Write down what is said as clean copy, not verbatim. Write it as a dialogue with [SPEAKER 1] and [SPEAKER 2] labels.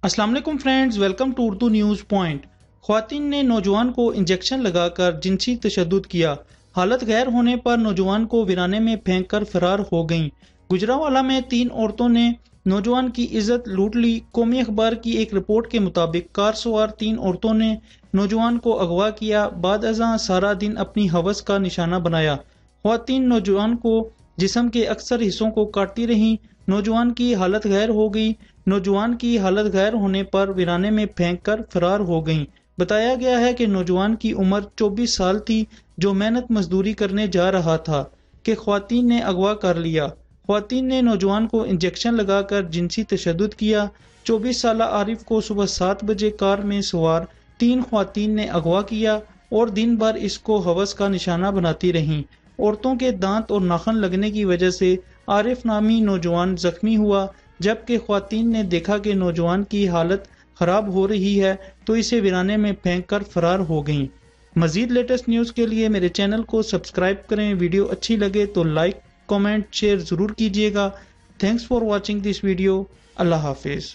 [SPEAKER 1] अस्सलाम वालेकुम friends, welcome to Urdu News Point. ख्वातीन ने नौजवान को इंजेक्शन लगाकर जिनसी तशद्दुद किया। हालत गैर होने पर नौजवान को वीराने में फेंक कर फरार हो गईं। गुजरावाला में 3 औरतों ने नौजवान की इज्जत लूट ली। कौमी अखबार की एक रिपोर्ट के मुताबिक कार सवार 3 औरतों ने नौजवान को अगवा किया। बाद अज़ां सारा दिन अपनी हवस का निशाना बनाया। ख्वातीन नौजवान को जिस्म के अक्सर हिस्सों को काटती रहीं। नौजवान की हालत गैर हो गई। नौजवान की हालत गैर होने पर वीराने में फेंक कर फरार हो गईं। बताया गया है कि नौजवान की उम्र 24 साल थी, जो मेहनत मजदूरी करने जा रहा था कि ख्वातीन ने अगवा कर लिया। ख्वातीन ने नौजवान को इंजेक्शन लगाकर जिनसी तशद्दुद किया। 24 साल आरिफ को सुबह 7 बजे कार में सवार 3 ख्वातीन ने अगवा किया और दिन भर इसको हवस का निशाना बनाती रहीं। औरतों के दांत और नाखन लगने की वजह से आरिफ नामी नौजवान जख्मी हुआ, जबकि ख्वातीन ने देखा कि नौजवान की हालत खराब हो रही है तो इसे वीराने में फेंक कर फरार हो गईं। मजीद लेटेस्ट न्यूज़ के लिए मेरे चैनल को सब्सक्राइब करें। वीडियो अच्छी लगे तो लाइक, कमेंट, शेयर ज़रूर कीजिएगा। Thanks for watching this video. अल्लाह हाफिज़।